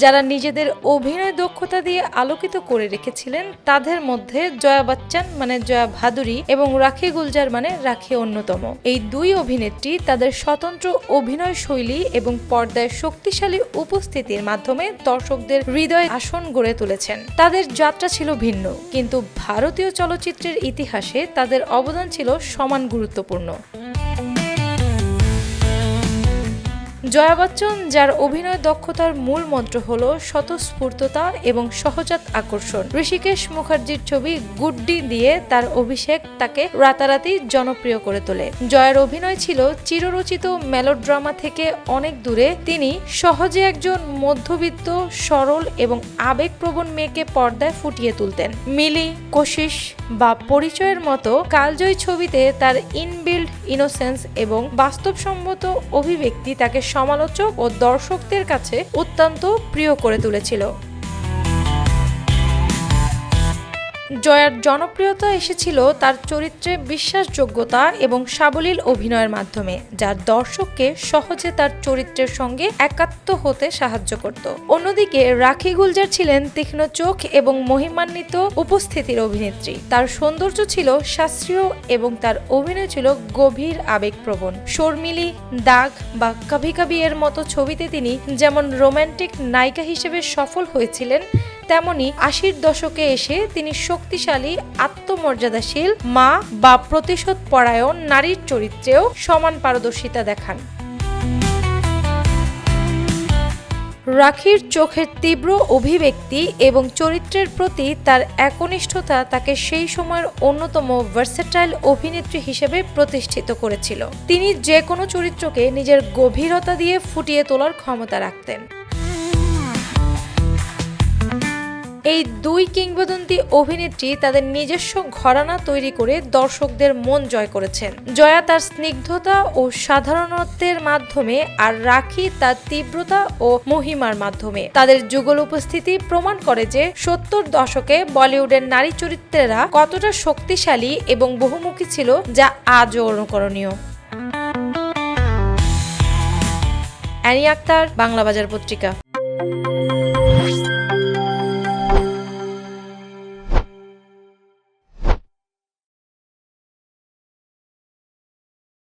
যারা নিজেদের অভিনয় দক্ষতা দিয়ে আলোকিত করে রেখেছিলেন তাদের মধ্যে জয়া বচ্চন মানে জয়া ভাদুরী এবং রাখি গুলজার মানে রাখি অন্যতম। এই দুই অভিনেত্রী তাদের স্বতন্ত্র অভিনয় শৈলী এবং পর্দায় শক্তিশালী উপস্থিতির মাধ্যমে দর্শকদের হৃদয়ে আসন গড়ে তুলেছেন। তাদের যাত্রা ছিল ভিন্ন, কিন্তু ভারতীয় চলচ্চিত্রের ইতিহাসে তাদের অবদান ছিল সমান গুরুত্বপূর্ণ। জয়া বচ্চন, যার অভিনয় দক্ষতার মূল মন্ত্র হল স্বতঃস্ফূর্ততা এবং সহজাত আকর্ষণ, ঋষিকেশ মুখার্জির ছবি গুড্ডি দিয়ে তার অভিষেক তাকে রাতারাতি জনপ্রিয় করে তোলে। জয়ার অভিনয় ছিল চিররচিত মেলোড্রামা থেকে অনেক দূরে। তিনি সহজে একজন মধ্যবিত্ত, সরল এবং আবেগপ্রবণ মেয়েকে পর্দায় ফুটিয়ে তুলতেন। মিলি, কোশিশ বা পরিচয়ের মতো কালজয়ী ছবিতে তার ইনবিল্ড ইনোসেন্স এবং বাস্তবসম্মত অভিব্যক্তি তাকে সমালোচক ও দর্শকদের কাছে অত্যন্ত প্রিয় করে তুলেছিল। জয়ার জনপ্রিয়তা এসেছিল তার চরিত্রে বিশ্বাসযোগ্যতা এবং সাবলীল অভিনয়ের মাধ্যমে, যা দর্শককে সহজে তার চরিত্রের সঙ্গে একাত্ম হতে সাহায্য করত। অন্যদিকে রাখি গুলজার ছিলেন তীক্ষ্ণ চোখ এবং মহিমান্বিত উপস্থিতির অভিনেত্রী। তার সৌন্দর্য ছিল শাস্ত্রীয় এবং তার অভিনয় ছিল গভীর আবেগপ্রবণ। শর্মিলি, দাগ বা কভি কভি এর মতো ছবিতে তিনি যেমন রোমান্টিক নায়িকা হিসেবে সফল হয়েছিলেন, তেমনি ৮০-র দশকে এসে তিনি শক্তিশালী, আত্মমর্যাদাশীল মা বা প্রতিশোধ পরায়ণ নারীর চরিত্রেও সমান পারদর্শিতা দেখান। রাখির চোখের তীব্র অভিব্যক্তি এবং চরিত্রের প্রতি তার একনিষ্ঠতা তাকে সেই সময়ের অন্যতম ভার্সেটাইল অভিনেত্রী হিসেবে প্রতিষ্ঠিত করেছিল। তিনি যে কোনো চরিত্রকে নিজের গভীরতা দিয়ে ফুটিয়ে তোলার ক্ষমতা রাখতেন। এই দুই কিংবদন্তি অভিনেত্রী তাদের নিজস্ব ঘরানা তৈরি করে দর্শকদের মন জয় করেছেন। জয়া তার স্নিগ্ধতা ও সাধারণত্বের মাধ্যমে, আর রাখি তার তীব্রতা ও মহিমার মাধ্যমে। তাদের যুগল উপস্থিতি প্রমাণ করে যে ৭০ দশকে বলিউডের নারী চরিত্রেরা কতটা শক্তিশালী এবং বহুমুখী ছিল, যা আজও অনুকরণীয়। অ্যানি আক্তার, বাংলা বাজার পত্রিকা।